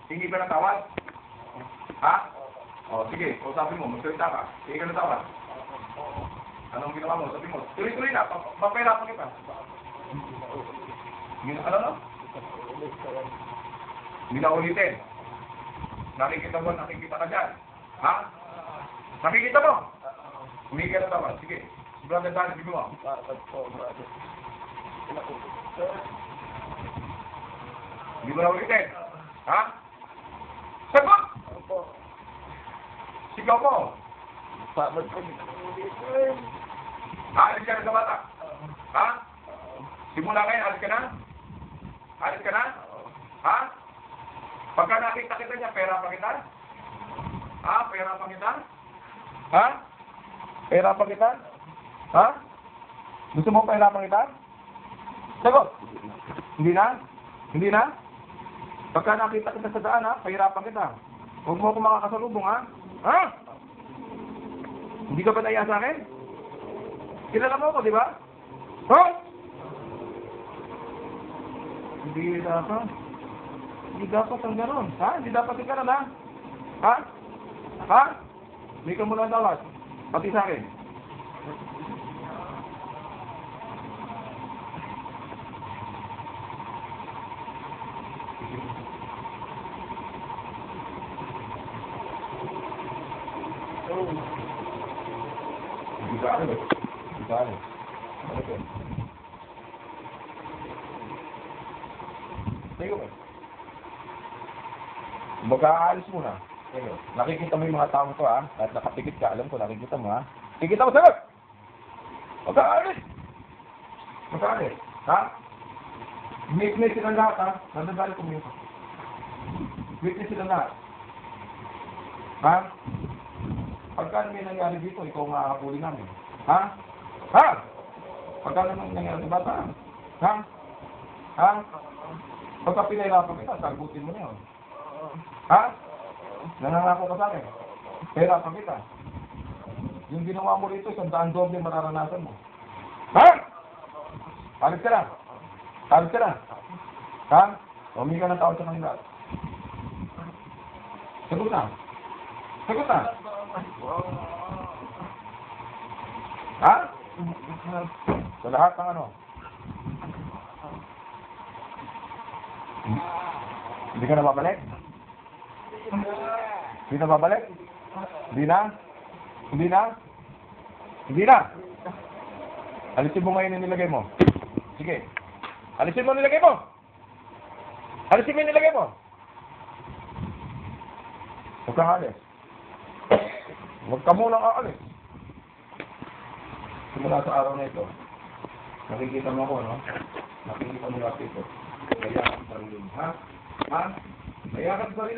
Hingi ka ng tawad? Ha? O, sige, usapin mo, magsalita ka. Hingi ka ng tawad. Anong ginawa mo? Sabi mo, tuloy-tuloy na, papahirapan kita. Ano no? Hindi na ulitin. Nakikita ka dyan. Ha? Nakikita mo? Humingi ka ng tawad. Sige. Brother Dan, sige mo. Hindi mo na ulitin. Ha? Sagot! Sigaw mo. Alis ka na sa bata. Ha? Simula ngayon, alis ka na? Alis ka na? Ha? Pagka nakita kita niya, pera pa kita? Ha? Pera pa kita? Ha? Pera pa kita? Ha? Gusto mo pera pa kita? Sagot! Hindi na? Hindi na? Pagka nakita kita sa daan, ha? Pahirapan kita. Huwag mo ako makakasalubong, ha? Ha? Hindi ka ba naiya sa akin? Kilala mo ako, di ba? Ha? Hindi dapat. Hindi dapat ang gano'n. Ha? Hindi dapat ang gano'n, ha? Ha? Ha? Hindi ka muna tawad. Pati sa akin. Hindi ka alam eh. Hindi ka alam. Ano ko? Sige ko. Mag-aalis muna. Sige. Nakikita mo yung mga tao to ha. At nakapikit ka. Alam ko, nakikita mo ha. Kikita mo, sagot! Mag-aalis! Mag-aalis. Ha? Witness silang lahat ha. Nandang ko mo. Witness silang lahat. Ha? Pagka may nangyari dito, ikaw nga kakuli namin. Ha? Ha? Pagka naman nangyari sa bata. Ha? Ha? Pagka pinahirapan kita, sagutin mo na yun. Ha? Nanangako ka sa akin. Pahirapan kita. Yung ginawa mo rito, 100 doble mararanasan mo. Ha? Alis ka na. Alis ka na. Ha? Humingi ka ng tawad sa kanila. Sagot na. Sagot na. Ha? Sa lahat ng ano? Hindi ka na babalik? Hindi na babalik? Hindi na? Hindi na? Hindi na? Alisin mo ngayon yung nilagay mo. Sige. Alisin mo yung nilagay mo. Alisin mo yung nilagay mo. Huwag kang alis. Huwag ka munang aalis. Simula sa araw na ito, nakikita mo ako, no? Nakikita mo natin ito. Kaya, sarili mo, ha? Ha? Kaya ka sarili.